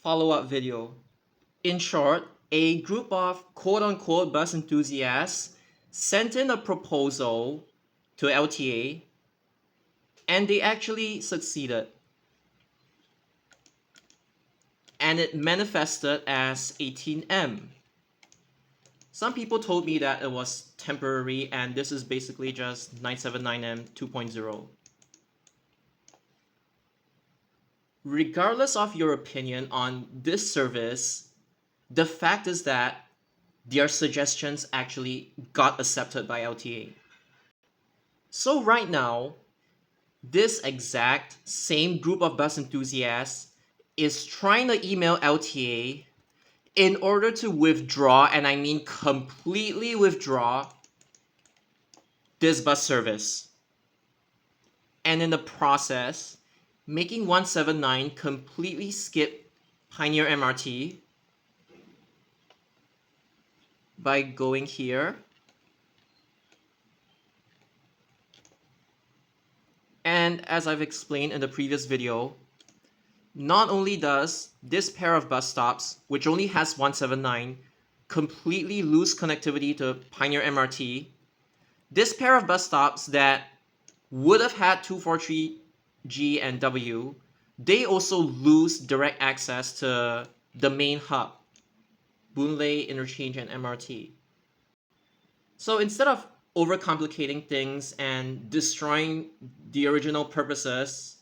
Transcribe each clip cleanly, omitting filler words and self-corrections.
follow-up video. In short, a group of quote-unquote bus enthusiasts sent in a proposal to LTA, and they actually succeeded. And it manifested as 18M. Some people told me that it was temporary and this is basically just 979M 2.0. Regardless of your opinion on this service, the fact is that their suggestions actually got accepted by LTA. So right now, this exact same group of bus enthusiasts is trying to email LTA in order to withdraw, and I mean completely withdraw, this bus service. And in the process, making 179 completely skip Pioneer MRT by going here. And as I've explained in the previous video, not only does this pair of bus stops, which only has 179, completely lose connectivity to Pioneer MRT, this pair of bus stops that would have had 243G and W, they also lose direct access to the main hub, Boon Lay, Interchange, and MRT. So instead of overcomplicating things and destroying the original purposes,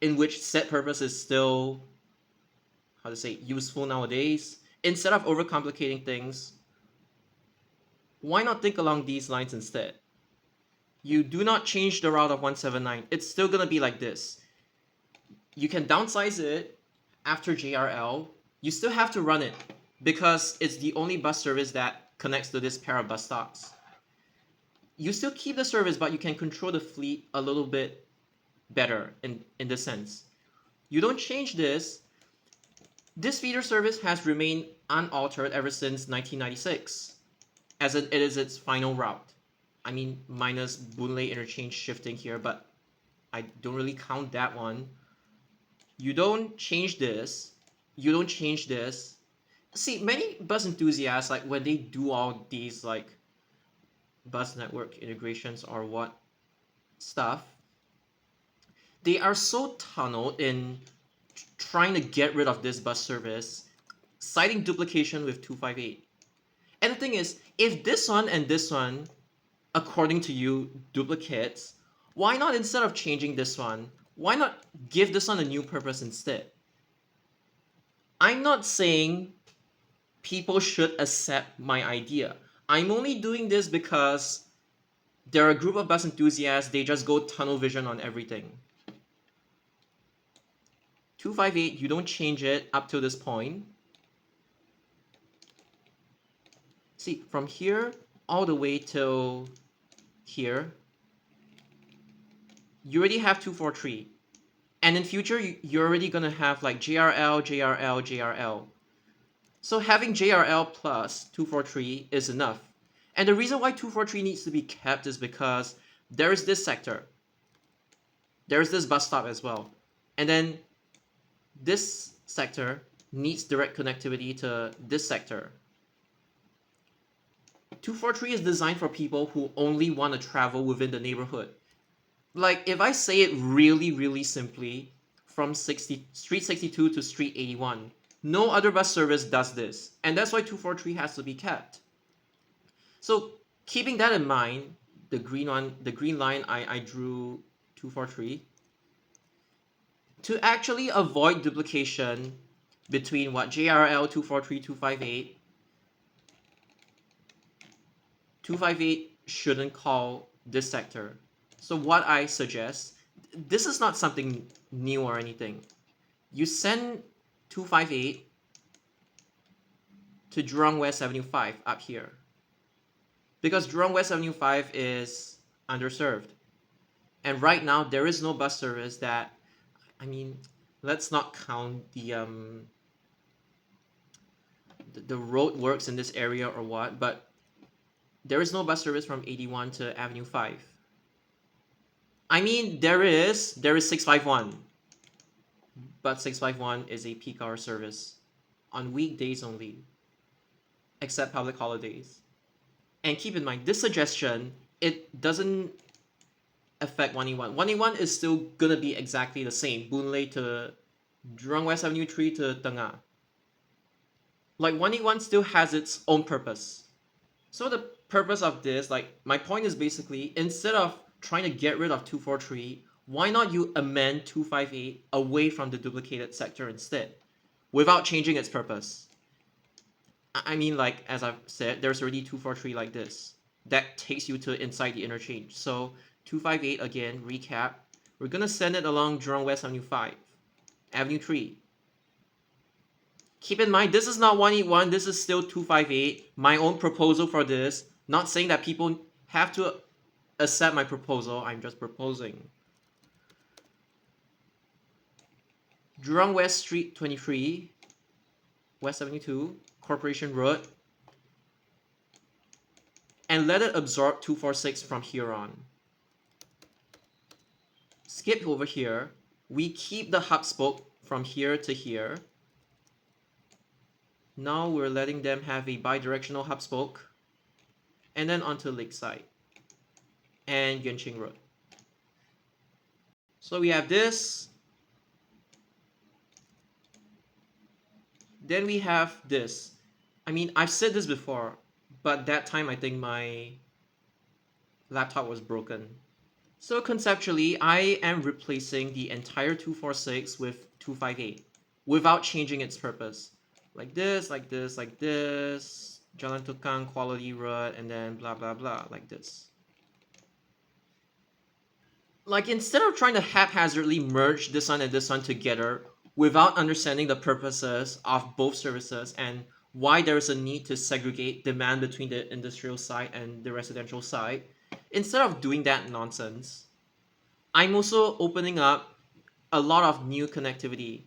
in which said purpose is still, how to say, useful nowadays, instead of overcomplicating things, why not think along these lines instead? You do not change the route of 179. It's still going to be like this. You can downsize it after JRL. You still have to run it because it's the only bus service that connects to this pair of bus stops. You still keep the service, but you can control the fleet a little bit better in this sense. You don't change this. This feeder service has remained unaltered ever since 1996, as it is its final route. I mean, minus Boon Lay interchange shifting here, but I don't really count that one. You don't change this. You don't change this. See, many bus enthusiasts, like when they do all these like bus network integrations or what stuff, they are so tunneled in trying to get rid of this bus service, citing duplication with 258. And the thing is, if this one and this one, according to you, duplicates, why not, instead of changing this one, why not give this one a new purpose instead? I'm not saying people should accept my idea. I'm only doing this because there are a group of bus enthusiasts, they just go tunnel vision on everything. 258, you don't change it up to this point. See, from here all the way till here, you already have 243. And in future, you're already gonna have like JRL, JRL, JRL. So having JRL plus 243 is enough. And the reason why 243 needs to be kept is because there is this sector. There's this bus stop as well. And then this sector needs direct connectivity to this sector. 243 is designed for people who only want to travel within the neighborhood. Like, if I say it really, really simply, from Street 62 to Street 81, no other bus service does this. And that's why 243 has to be kept. So, keeping that in mind, the green line I drew 243, to actually avoid duplication between what JRL 243, 258 shouldn't call this sector. So what I suggest, this is not something new or anything. You send 258 to Jurong West Avenue 5 up here. Because Jurong West Avenue 5 is underserved. And right now, there is no bus service that, I mean, let's not count the road works in this area or what, but there is no bus service from 81 to Avenue 5. I mean, there is 651. but 651 is a peak hour service on weekdays only, except public holidays. And keep in mind, this suggestion, it doesn't affect 181. 181 is still gonna be exactly the same. Boon Lay to Jurong West Avenue 3 to Tengah. Like 181 still has its own purpose. So the purpose of this, like my point is basically, instead of trying to get rid of 243, why not you amend 258 away from the duplicated sector instead, without changing its purpose? I mean, like, as I've said, there's already 243 like this. That takes you to inside the interchange. So 258, again, recap. We're going to send it along Jurong West Avenue 5, Avenue 3. Keep in mind, this is not 181, this is still 258. My own proposal for this. Not saying that people have to accept my proposal, I'm just proposing. Jurong West Street 23, West 72, Corporation Road, and let it absorb 246 from here on. Skip over here. We keep the hub spoke from here to here. Now we're letting them have a bidirectional hub spoke, and then onto Lakeside and Genqing Road. So we have this. Then we have this. I mean, I've said this before, but that time I think my laptop was broken. So conceptually, I am replacing the entire 246 with 258 without changing its purpose. Like this, like this, like this, Jalan Tukang, Quality Road, and then blah blah blah, like this. Like, instead of trying to haphazardly merge this one and this one together without understanding the purposes of both services and why there is a need to segregate demand between the industrial side and the residential side, instead of doing that nonsense, I'm also opening up a lot of new connectivity.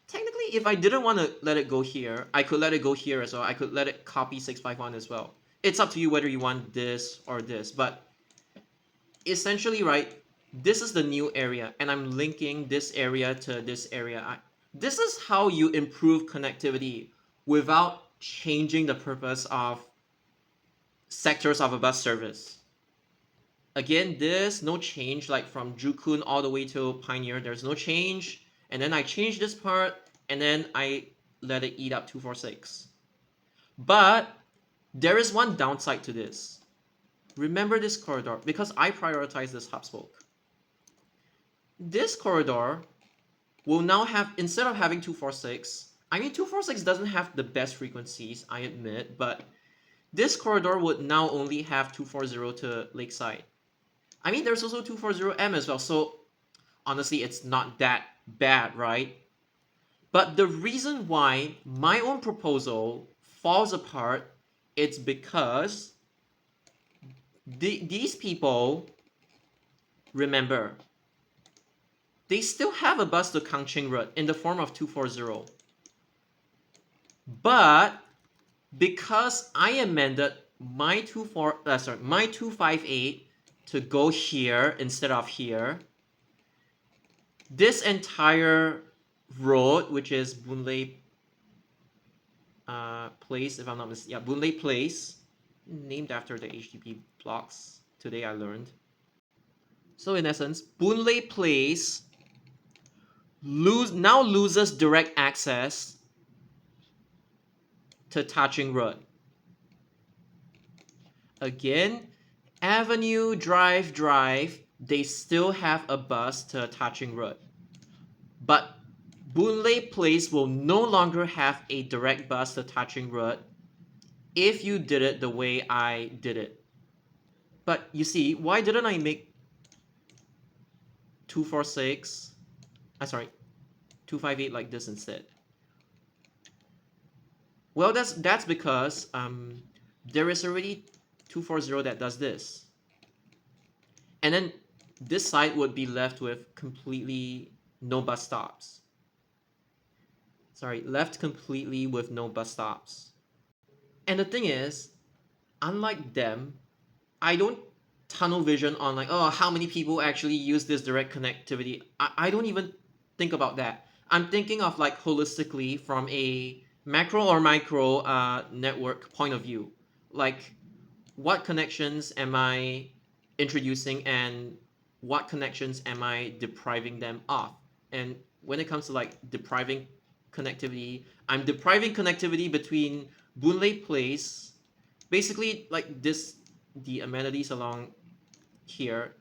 Technically, if I didn't want to let it go here, I could let it go here as well. I could let it copy 651 as well. It's up to you whether you want this or this, but essentially, right, this is the new area, and I'm linking this area to this area. This is how you improve connectivity without changing the purpose of sectors of a bus service. Again, this, no change, like from Jukun all the way to Pioneer, there's no change. And then I change this part, and then I let it eat up 246. But there is one downside to this. Remember this corridor, because I prioritize this hub spoke. This corridor will now have, instead of having 246, I mean 246 doesn't have the best frequencies, I admit, but this corridor would now only have 240 to Lakeside. I mean, there's also 240M as well, so honestly, it's not that bad, right? But the reason why my own proposal falls apart, it's because these people, remember, they still have a bus to Kangching Road in the form of 240. But because I amended my 258 to go here instead of here, this entire road, which is Boon Lay Place, if I'm not mistaken, yeah, Boon Lay Place, named after the HDB blocks. Today I learned. So in essence, Boon Lay Place now loses direct access to Taching Road. Again, Avenue Drive, they still have a bus to Taching Road. But Boon Lay Place will no longer have a direct bus to Taching Road if you did it the way I did it. But you see, why didn't I make 246, 258 like this instead? Well, that's because there is already 240 that does this. And then this side would be left with completely no bus stops. Left completely with no bus stops. And the thing is, unlike them, I don't tunnel vision on like, oh, how many people actually use this direct connectivity. I don't even think about that. I'm thinking of like holistically from a macro or micro network point of view. Like, what connections am I introducing and what connections am I depriving them of? And when it comes to like depriving connectivity, I'm depriving connectivity between Boon Lay Place, basically like this, the amenities along here.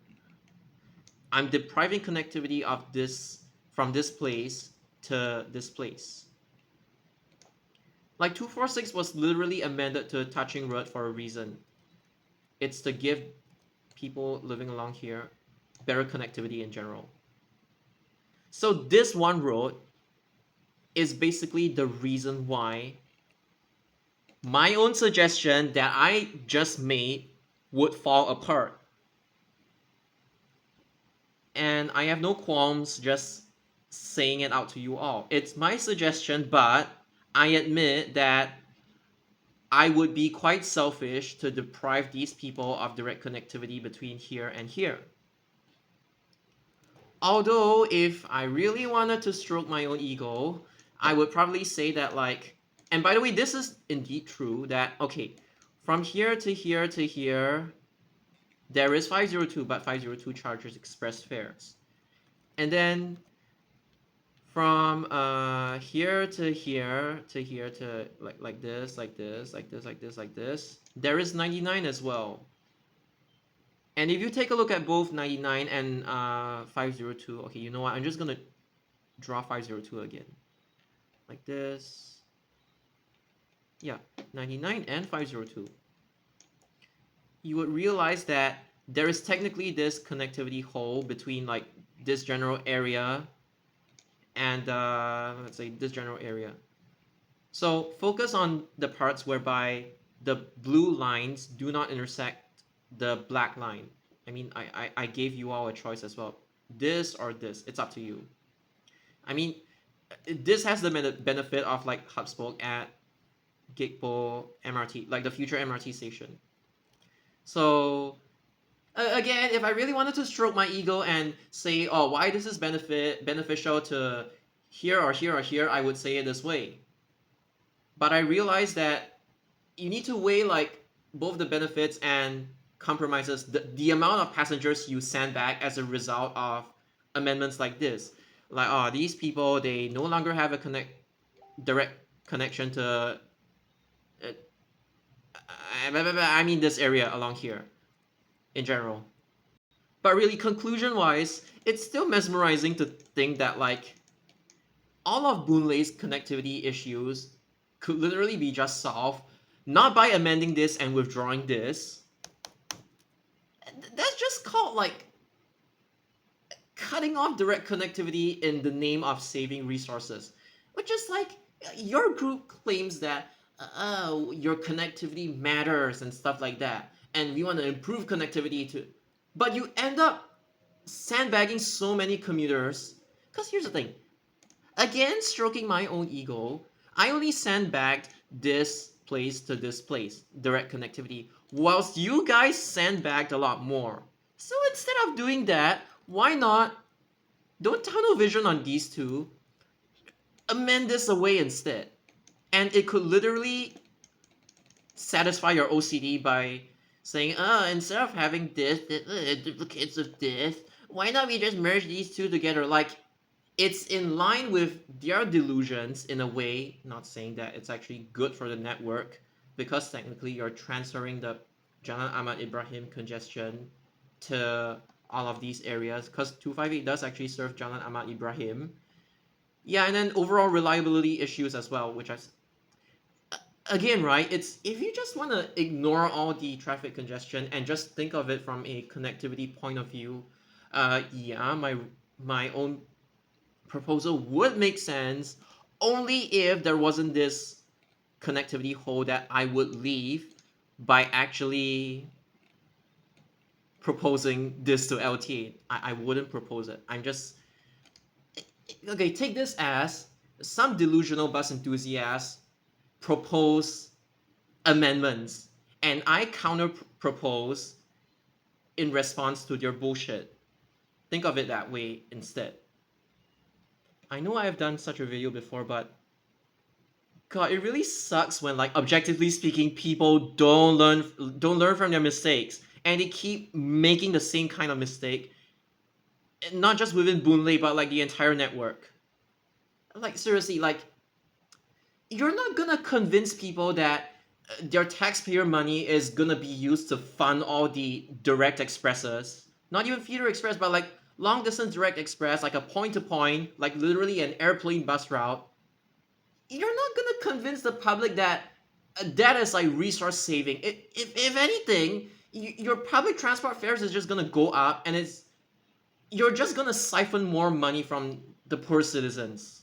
I'm depriving connectivity of this from this place to this place. Like 246 was literally amended to a touching road for a reason. It's to give people living along here better connectivity in general. So this one road is basically the reason why my own suggestion that I just made would fall apart. And I have no qualms just saying it out to you all. It's my suggestion, but I admit that I would be quite selfish to deprive these people of direct connectivity between here and here. Although, if I really wanted to stroke my own ego, I would probably say that, like, and by the way, this is indeed true that, okay, from here to here to here, there is 502, but 502 charges express fares. And then from here to here to here to like this, like this, like this, like this, like this, there is 99 as well. And if you take a look at both 99 and 502, okay, you know what? I'm just gonna draw 502 again. Like this. Yeah, 99 and 502. You would realize that there is technically this connectivity hole between like this general area and let's say this general area. So focus on the parts whereby the blue lines do not intersect the black line. I mean, I gave you all a choice as well. This or this, it's up to you. I mean, this has the benefit of like hub spoke at Gigpo MRT, like the future MRT station. So again, if I really wanted to stroke my ego and say, oh, why this is beneficial to here or here or here, I would say it this way. But I realize that you need to weigh like both the benefits and compromises, the amount of passengers you send back as a result of amendments like this. Like, oh, these people, they no longer have a direct connection to I mean this area along here in general. But really, conclusion wise, it's still mesmerizing to think that like all of Boon Lay's connectivity issues could literally be just solved not by amending this and withdrawing this. That's just called like cutting off direct connectivity in the name of saving resources, which is like your group claims that your connectivity matters and stuff like that, and we want to improve connectivity too, but you end up sandbagging so many commuters. Because here's the thing, again, stroking my own ego, I only sandbagged this place to this place, direct connectivity, whilst you guys sandbagged a lot more. So instead of doing that, why not don't tunnel vision on these two, amend this away instead. And it could literally satisfy your OCD by saying, instead of having this, duplicates of this, why not we just merge these two together? Like, it's in line with their delusions in a way, not saying that it's actually good for the network, because technically you're transferring the Jalan Ahmad Ibrahim congestion to all of these areas, because 258 does actually serve Jalan Ahmad Ibrahim. Yeah, and then overall reliability issues as well, which again, right, it's if you just want to ignore all the traffic congestion and just think of it from a connectivity point of view, yeah, my own proposal would make sense only if there wasn't this connectivity hole that I would leave by actually proposing this to LTA. I wouldn't propose it. I'm just okay. Take this as some delusional bus enthusiasts propose amendments, and I counter propose in response to their bullshit. Think of it that way instead. I know I have done such a video before, but God, it really sucks when, like, objectively speaking, people don't learn from their mistakes, and they keep making the same kind of mistake, and not just within Boonlay, but like the entire network. Like seriously, like you're not gonna convince people that their taxpayer money is gonna be used to fund all the direct expresses. Not even feeder express, but like long distance direct express, like a point to point, like literally an airplane bus route. You're not gonna convince the public that that is like resource saving. If anything, your public transport fares is just gonna go up, and you're just gonna siphon more money from the poor citizens.